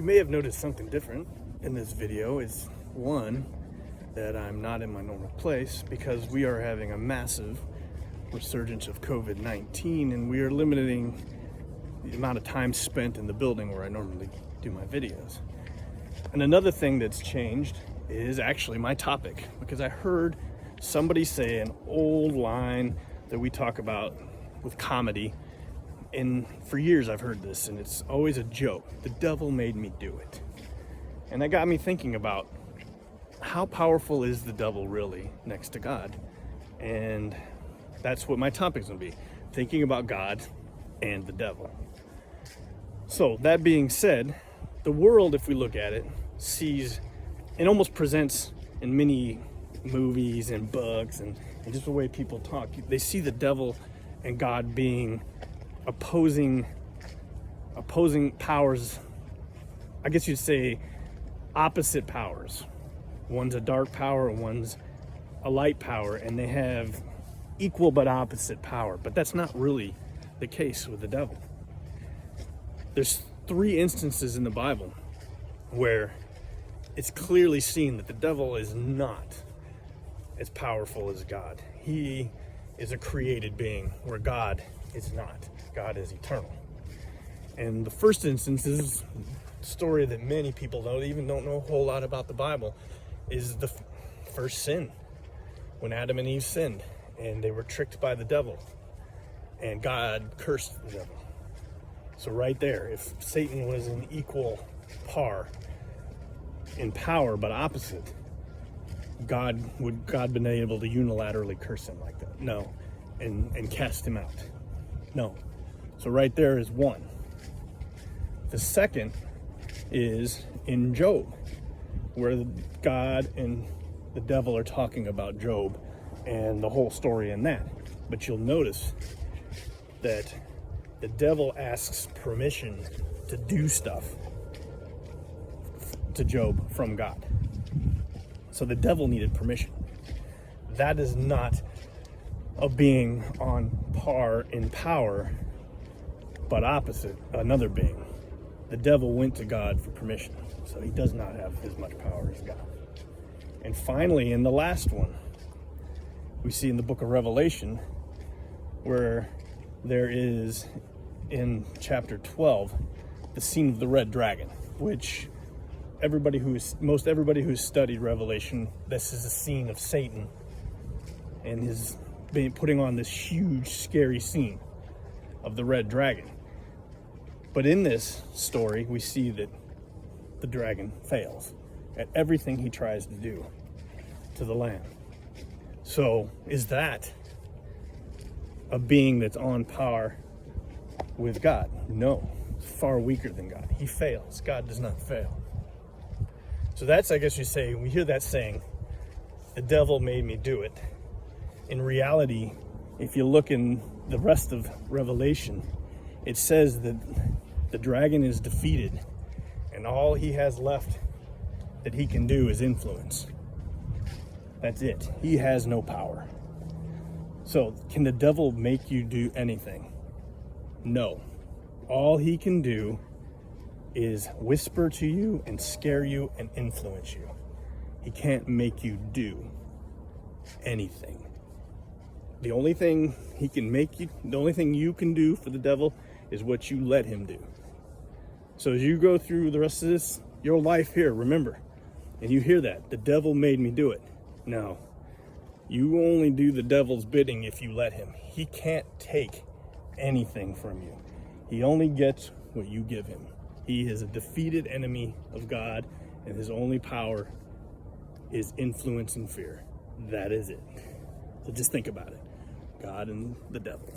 You may have noticed something different in this video. Is one, that I'm not in my normal place because we are having a massive resurgence of COVID-19 and we are limiting the amount of time spent in the building where I normally do my videos. And another thing that's changed is actually my topic, because I heard somebody say an old line that we talk about with comedy, and for years I've heard this, and it's always a joke. The devil made me do it. And that got me thinking about how powerful is the devil really next to God? And that's what my topic's gonna be, thinking about God and the devil. So that being said, the world, if we look at it, sees and almost presents in many movies and books and just the way people talk, they see the devil and God being opposing powers. I guess you'd say opposite powers. One's a dark power and one's a light power, and they have equal but opposite power. But that's not really the case with the devil. There's 3 instances in the Bible where it's clearly seen that the devil is not as powerful as God. He is a created being where God is not. God is eternal. And the first instance is a story that many people don't know a whole lot about the Bible, is the first sin, when Adam and Eve sinned and they were tricked by the devil and God cursed the devil. So right there, if Satan was an equal par in power but opposite, would God been able to unilaterally curse him like that? No. And cast him out? No. So right there is one. The second is in Job, where God and the devil are talking about Job and the whole story in that. But you'll notice that the devil asks permission to do stuff to Job from God. So the devil needed permission. That is not a being on par in power, but opposite another being. The devil went to God for permission, so he does not have as much power as God. And finally, in the last one, we see in the book of Revelation, where there is, in chapter 12, the scene of the red dragon, which most everybody who's studied Revelation, this is a scene of Satan and his putting on this huge, scary scene of the red dragon. But in this story, we see that the dragon fails at everything he tries to do to the Lamb. So is that a being that's on par with God? No, far weaker than God. He fails. God does not fail. So that's, I guess you say, we hear that saying, the devil made me do it. In reality, if you look in the rest of Revelation, it says that the dragon is defeated and all he has left that he can do is influence. That's it. He has no power. So can the devil make you do anything? No. All he can do is whisper to you and scare you and influence you. He can't make you do anything. The only thing he can make you, the only thing you can do for the devil is what you let him do. So as you go through the rest of your life here, remember, and you hear that, the devil made me do it. No, you only do the devil's bidding if you let him. He can't take anything from you. He only gets what you give him. He is a defeated enemy of God, and his only power is influence and fear. That is it. So just think about it. God and the devil.